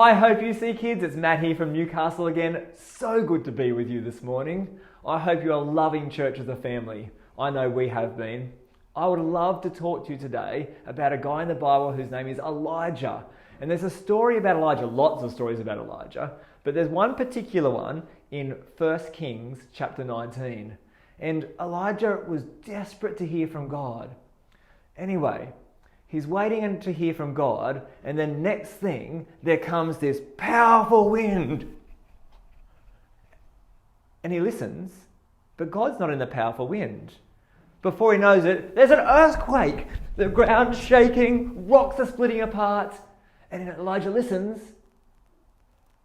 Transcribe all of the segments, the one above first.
I hope you see kids, it's Matt here from Newcastle again. So good to be with you this morning. I hope you are loving church as a family. I know we have been. I would love to talk to you today about a guy in the Bible whose name is Elijah. And there's a story about Elijah, lots of stories about Elijah, but there's one particular one in 1 Kings chapter 19. And Elijah was desperate to hear from God. Anyway, he's waiting to hear from God, and then next thing, there comes this powerful wind. And he listens, but God's not in the powerful wind. Before he knows it, there's an earthquake. The ground's shaking, rocks are splitting apart, and Elijah listens.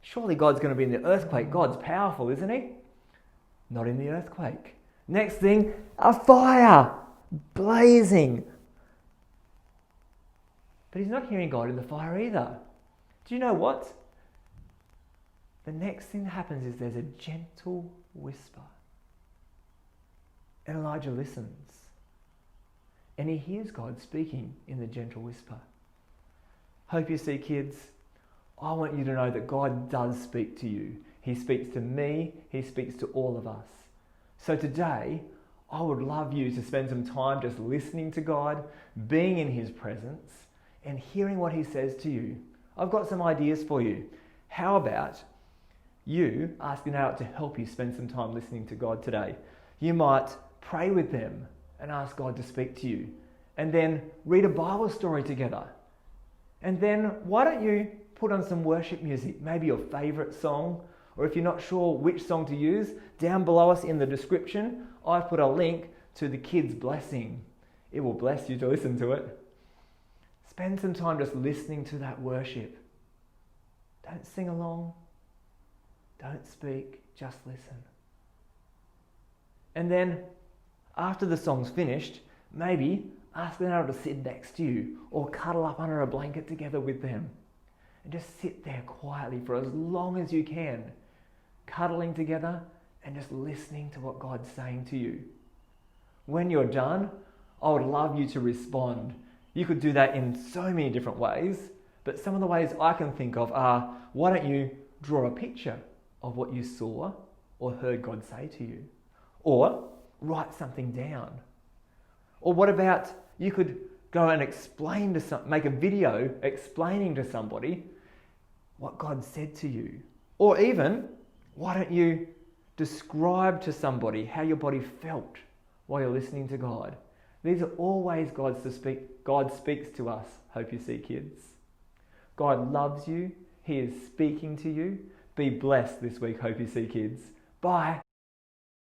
Surely God's going to be in the earthquake. God's powerful, isn't he? Not in the earthquake. Next thing, a fire blazing. But he's not hearing God in the fire either. Do you know what? The next thing that happens is there's a gentle whisper. And Elijah listens. And he hears God speaking in the gentle whisper. Hope you see, kids. I want you to know that God does speak to you. He speaks to me. He speaks to all of us. So today, I would love you to spend some time just listening to God, being in his presence, and hearing what he says to you. I've got some ideas for you. How about you asking out to help you spend some time listening to God today? You might pray with them and ask God to speak to you. And then read a Bible story together. And then why don't you put on some worship music, maybe your favourite song, or if you're not sure which song to use, down below us in the description, I've put a link to the Kids Blessing. It will bless you to listen to it. Spend some time just listening to that worship. Don't sing along. Don't speak. Just listen. And then, after the song's finished, maybe ask them to sit next to you or cuddle up under a blanket together with them. And just sit there quietly for as long as you can, cuddling together and just listening to what God's saying to you. When you're done, I would love you to respond. You could do that in so many different ways, but some of the ways I can think of are, why don't you draw a picture of what you saw or heard God say to you? Or write something down. Or what about you could go and make a video explaining to somebody what God said to you. Or even, why don't you describe to somebody how your body felt while you're listening to God? These are all ways God speaks to us. Hope you see, kids. God loves you. He is speaking to you. Be blessed this week. Hope you see, kids. Bye.